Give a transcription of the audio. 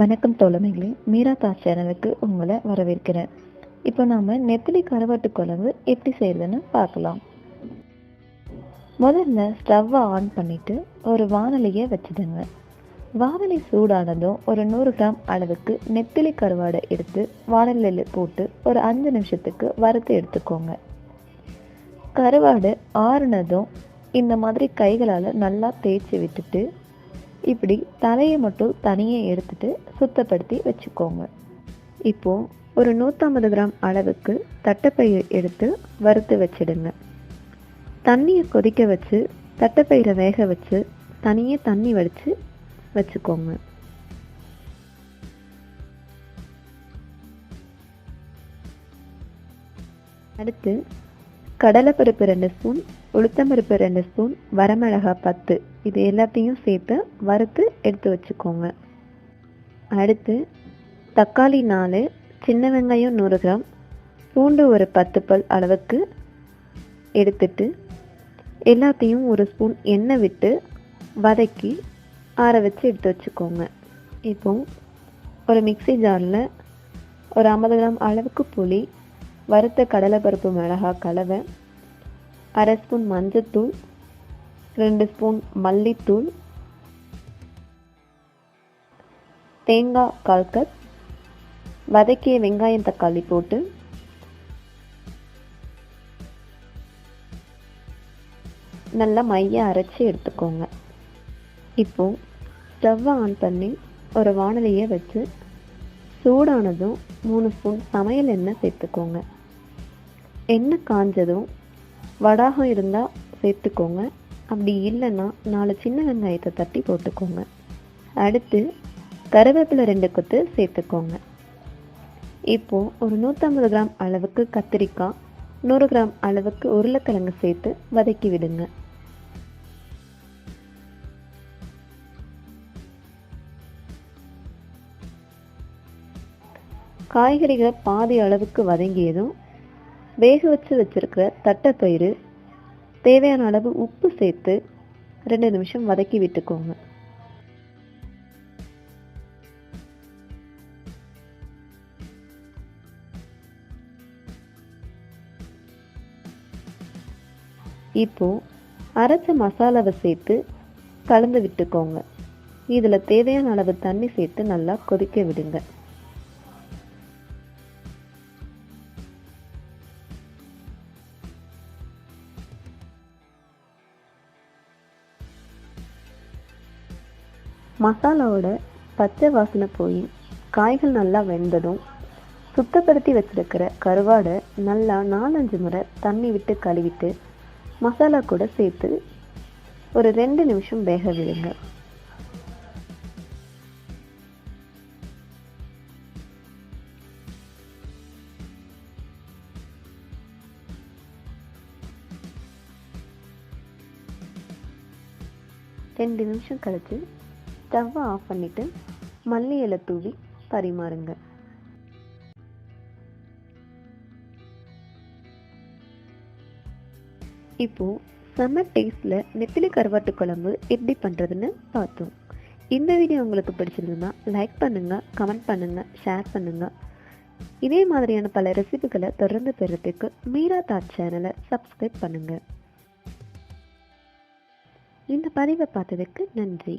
வணக்கம் தோழமைகளே, மீரா தாஸ் சேனலுக்கு உங்களை வரவேற்கிறேன். இப்போ நாம் நெத்திலி கருவாட்டு குழம்பு எப்படி செய்யறதுன்னு பார்க்கலாம். முதல்ல ஸ்டவ்வை ஆன் பண்ணிட்டு ஒரு வாணலியை வச்சுடுங்க. வாணலி சூடானதும் ஒரு 100 கிராம் அளவுக்கு நெத்திலி கருவாடை எடுத்து வாணலியில் போட்டு ஒரு 5 நிமிஷத்துக்கு வறுத்து எடுத்துக்கோங்க. கருவாடு ஆறுனதும் இந்த மாதிரி கைகளால் நல்லா தேய்ச்சி விட்டுட்டு இப்படி தலையை மட்டும் தனியாக எடுத்துட்டு சுத்தப்படுத்தி வச்சுக்கோங்க. இப்போது ஒரு 150 கிராம் அளவுக்கு தட்டைப்பயிறு எடுத்து வறுத்து வச்சிடுங்க. தண்ணியை கொதிக்க வச்சு தட்டைப்பயிரை வேக வச்சு தனியாக தண்ணி வடித்து வச்சுக்கோங்க. அடுத்து கடலைப்பருப்பு 2 ஸ்பூன், உளுத்தம்பருப்பு 2 ஸ்பூன், வரமிளகாய் 10 இது எல்லாத்தையும் சேர்த்து வறுத்து எடுத்து வச்சுக்கோங்க. அடுத்து தக்காளி 4, சின்ன வெங்காயம் 100 கிராம், பூண்டு ஒரு 10 பல் அளவுக்கு எடுத்துட்டு எல்லாத்தையும் ஒரு ஸ்பூன் எண்ணெய் விட்டு வதக்கி ஆற வச்சு எடுத்து வச்சுக்கோங்க. இப்போ ஒரு மிக்ஸி ஜாரில் ஒரு 50 கிராம் அளவுக்கு புளி, வறுத்த கடலைப்பருப்பு மிளகாய் கலவை, அரை ஸ்பூன் மஞ்சத்தூள், 2 ஸ்பூன் மல்லித்தூள், தேங்காய் 1/4 கப், வதக்கிய வெங்காயம் தக்காளி போட்டு நல்லா மைய அரைச்சி எடுத்துக்கோங்க. இப்போ ஸ்டவ்வை ஆன் பண்ணி ஒரு வாணலியை வச்சு சூடானதும் 3 ஸ்பூன் சமையல் எண்ணெய் சேர்த்துக்கோங்க. எண்ணெய் காஞ்சதும் வடாகம் இருந்தால் சேர்த்துக்கோங்க, அப்படி இல்லைன்னா 4 சின்ன வெங்காயத்தை தட்டி போட்டுக்கோங்க. அடுத்து கருவேப்பிலை 2 கொத்து சேர்த்துக்கோங்க. இப்போது ஒரு 150 கிராம் அளவுக்கு கத்திரிக்காய், 100 கிராம் அளவுக்கு உருளைக்கிழங்கு சேர்த்து வதக்கி விடுங்க. காய்கறிகளை பாதி அளவுக்கு வதங்கியதும் வேக வச்சு வச்சிருக்கிற தட்டைப்பயிறு, தேவையான அளவு உப்பு சேர்த்து 2 நிமிஷம் வதக்கி விட்டுக்கோங்க. இப்போ அரைச்ச மசாலாவை சேர்த்து கலந்து விட்டுக்கோங்க. இதில் தேவையான அளவு தண்ணி சேர்த்து நல்லா கொதிக்க விடுங்க. மசாலாவோட பச்சை வாசனை போய் காய்கள் நல்லா வெந்ததும் சுத்தப்படுத்தி வச்சிருக்கிற கருவாடை நல்லா 4-5 முறை தண்ணி விட்டு கழுவிட்டு மசாலா கூட சேர்த்து ஒரு 2 நிமிஷம் வேக விடுங்க. ரெண்டு நிமிஷம் கழிச்சு ஸ்டவ்வை ஆஃப் பண்ணிட்டு மல்லி இலை தூவி பரிமாறுங்க. இப்போ செம்ம டேஸ்ட்ல நெத்திலி கருவாட்டு குழம்பு எப்படி பண்றதுன்னு பார்த்தோம். இந்த வீடியோ உங்களுக்கு பிடிச்சிருந்ததுன்னா லைக் பண்ணுங்க, கமெண்ட் பண்ணுங்க, ஷேர் பண்ணுங்க. இதே மாதிரியான பல ரெசிபிகளை தொடர்ந்து பெறதுக்கு மீரா தாஸ் சேனலை சப்ஸ்கிரைப் பண்ணுங்க. இந்த பதிவை பார்த்ததுக்கு நன்றி.